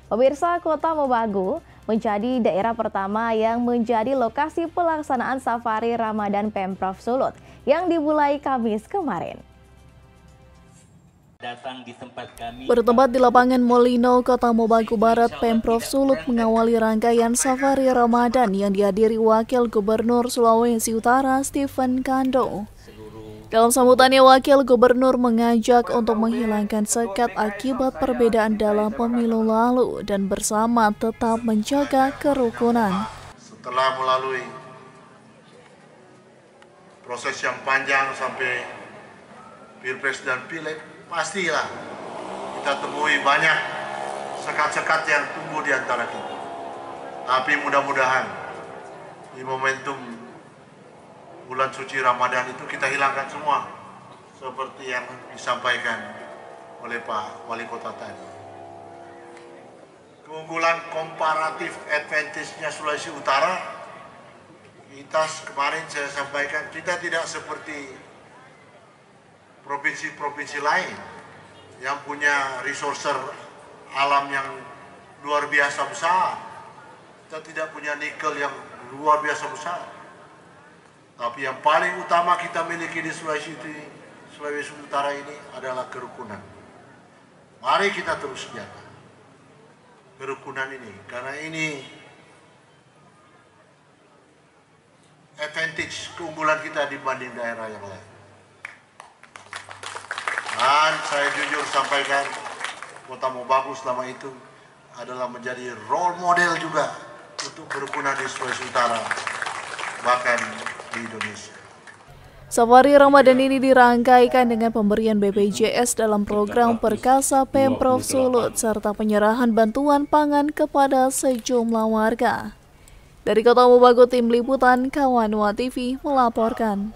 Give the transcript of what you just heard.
Pemirsa, Kota Mobagu menjadi daerah pertama yang menjadi lokasi pelaksanaan safari Ramadan Pemprov Sulut yang dimulai Kamis kemarin. Bertempat di lapangan Molino, Kota Mobagu Barat, Pemprov Sulut mengawali rangkaian safari Ramadan yang dihadiri Wakil Gubernur Sulawesi Utara Stephen Kando. Dalam sambutannya, Wakil Gubernur mengajak untuk menghilangkan sekat akibat perbedaan dalam pemilu lalu dan bersama tetap menjaga kerukunan. Setelah melalui proses yang panjang sampai Pilpres dan Pileg, pastilah kita temui banyak sekat-sekat yang tumbuh di antara kita. Tapi mudah-mudahan di momentum bulan suci Ramadan itu kita hilangkan semua, seperti yang disampaikan oleh Pak Wali Kota tadi. Keunggulan komparatif advantage-nya Sulawesi Utara, kita kemarin saya sampaikan, kita tidak seperti provinsi-provinsi lain yang punya resource alam yang luar biasa besar. Kita tidak punya nikel yang luar biasa besar. Tapi yang paling utama kita miliki di Sulawesi Utara ini adalah kerukunan. Mari kita terus jaga kerukunan ini, karena ini advantage, keunggulan kita dibanding daerah yang lain. Dan saya jujur sampaikan, Kota Mobagu selama itu adalah menjadi role model juga untuk kerukunan di Sulawesi Utara, bahkan di Indonesia. Safari Ramadan ini dirangkaikan dengan pemberian BPJS dalam program Perkasa Pemprov Sulut serta penyerahan bantuan pangan kepada sejumlah warga. Dari Kota Mobagu, tim liputan Kawanua TV melaporkan.